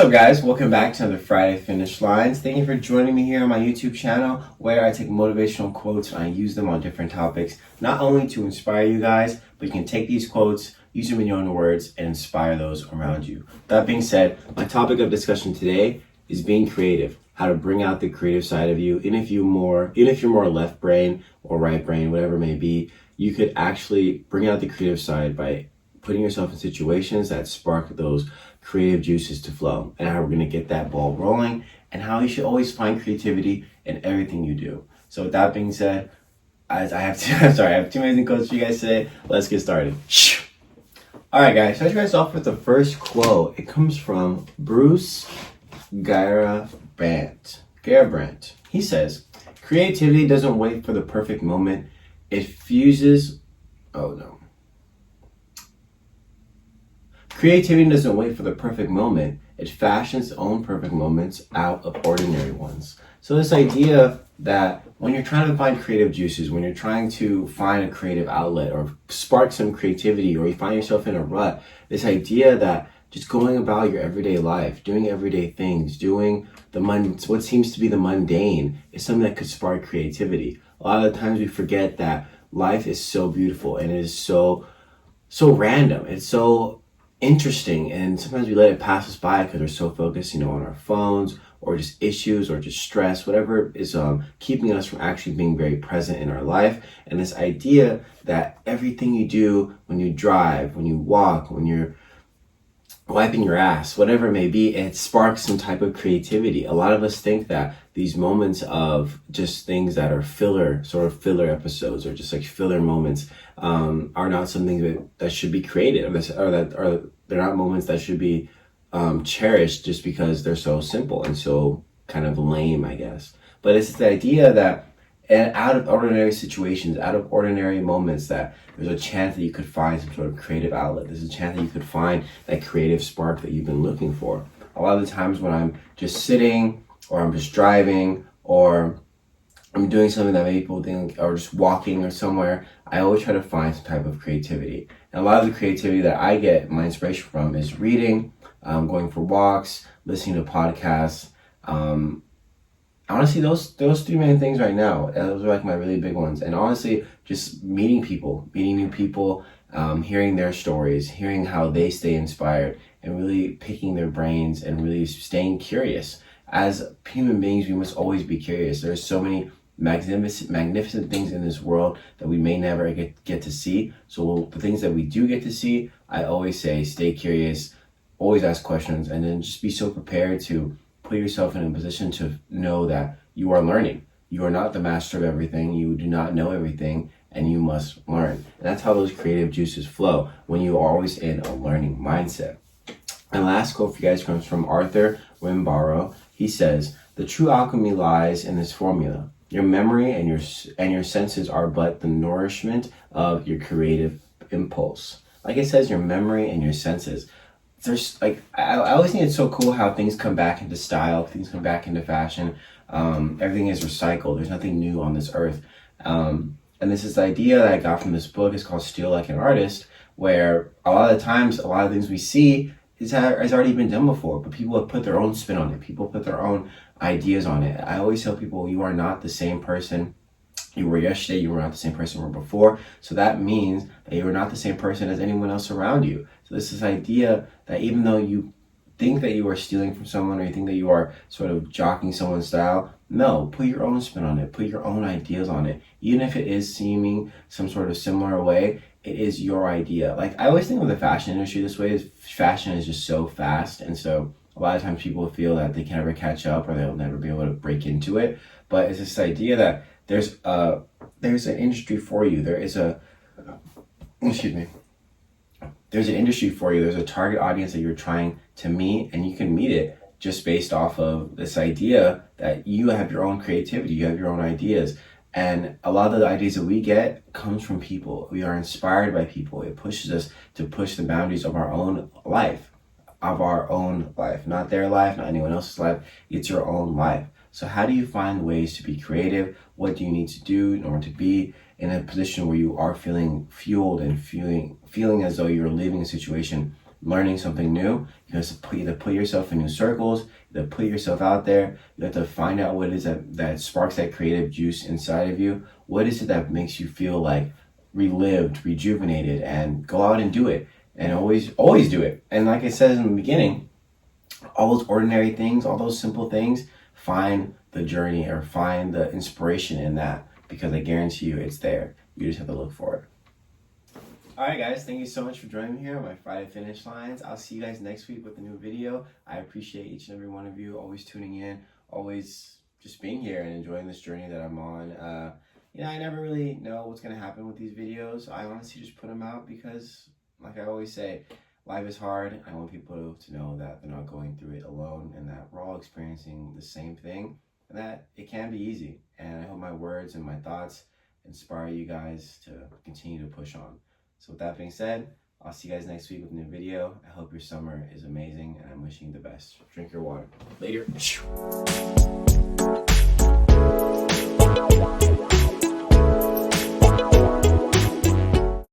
up, guys? Welcome back to another Friday Finish Lines. Thank you for joining me here on my YouTube channel, where I take motivational quotes and I use them on different topics, not only to inspire you guys, but you can take these quotes, use them in your own words, and inspire those around you. That being said, my topic of discussion today is being creative, how to bring out the creative side of you. And if you're more left brain or right brain, whatever it may be, you could actually bring out the creative side by putting yourself in situations that spark those creative juices to flow, and how we're going to get that ball rolling, and how you should always find creativity in everything you do. So with that being said, as I have two amazing quotes for you guys today. Let's get started. All right, guys. So I start you guys off with the first quote. It comes from Bruce Garabrandt. He says, "Creativity doesn't wait for the perfect moment. It fuses." Oh no. Creativity doesn't wait for the perfect moment. It fashions its own perfect moments out of ordinary ones. So this idea that when you're trying to find creative juices, when you're trying to find a creative outlet or spark some creativity, or you find yourself in a rut, this idea that just going about your everyday life, doing everyday things, doing what seems to be the mundane is something that could spark creativity. A lot of the times we forget that life is so beautiful and it is so random. It's so interesting, and sometimes we let it pass us by because we're so focused, on our phones, or just issues, or just stress, whatever is keeping us from actually being very present in our life. And this idea that everything you do, when you drive, when you walk, when you're wiping your ass, whatever it may be, it sparks some type of creativity. A lot of us think that these moments of just things that are filler episodes, or just like filler moments, are not something that should be created, or that they're not moments that should be cherished just because they're so simple and so kind of lame, I guess. But it's the idea that out of ordinary situations, out of ordinary moments, that there's a chance that you could find some sort of creative outlet. There's a chance that you could find that creative spark that you've been looking for. A lot of the times when I'm just sitting, or I'm just driving, or I'm doing something that maybe people think, or just walking or somewhere, I always try to find some type of creativity. And a lot of the creativity that I get my inspiration from is reading, going for walks, listening to podcasts. Honestly, those three main things right now, those are like my really big ones. And honestly, just meeting new people, hearing their stories, hearing how they stay inspired, and really picking their brains and really staying curious. As human beings, we must always be curious. There's so many magnificent things in this world that we may never get to see. So the things that we do get to see, I always say, stay curious, always ask questions, and then just be so prepared to put yourself in a position to know that you are learning. You are not the master of everything. You do not know everything, and you must learn. And that's how those creative juices flow, when you are always in a learning mindset. And last quote for you guys comes from Arthur Rimbaud. He says, "The true alchemy lies in this formula. Your memory and your senses are but the nourishment of your creative impulse." Like it says, your memory and your senses. There's I always think it's so cool how things come back into style, things come back into fashion. Everything is recycled. There's nothing new on this earth. And this is the idea that I got from this book. It's called Steal Like an Artist, where a lot of the times, a lot of things we see has already been done before, but people have put their own spin on it. People put their own ideas on it. I always tell people, you are not the same person you were yesterday. You were not the same person you were before. So that means that you are not the same person as anyone else around you. So this is idea that even though you think that you are stealing from someone, or you think that you are sort of jockeying someone's style, no, put your own spin on it. Put your own ideas on it. Even if it is seeming some sort of similar way, it is your idea. Like, I always think of the fashion industry this way: is fashion is just so fast, and so a lot of times people feel that they can never catch up, or they'll never be able to break into it. But it's this idea that there's an industry for you. There's an industry for you. There's a target audience that you're trying to meet, and you can meet it just based off of this idea that you have your own creativity, you have your own ideas. And a lot of the ideas that we get comes from people. We are inspired by people. It pushes us to push the boundaries of our own life, not their life, not anyone else's life. It's your own life. So how do you find ways to be creative? What do you need to do in order to be in a position where you are feeling fueled and feeling as though you're leaving a situation learning something new. You have to either put yourself in new circles, either put yourself out there. You have to find out what it is that sparks that creative juice inside of you. What is it that makes you feel like relived, rejuvenated, and go out and do it. And always do it. And like I said in the beginning, all those ordinary things, all those simple things, find the journey or find the inspiration in that, because I guarantee you it's there. You just have to look for it. All right, guys, thank you so much for joining me here on my Friday Finish Lines. I'll see you guys next week with a new video. I appreciate each and every one of you always tuning in, always just being here and enjoying this journey that I'm on. I never really know what's going to happen with these videos. I honestly just put them out because, like I always say, life is hard. I want people to know that they're not going through it alone and that we're all experiencing the same thing and that it can be easy. And I hope my words and my thoughts inspire you guys to continue to push on. So with that being said, I'll see you guys next week with a new video. I hope your summer is amazing and I'm wishing you the best. Drink your water. Later.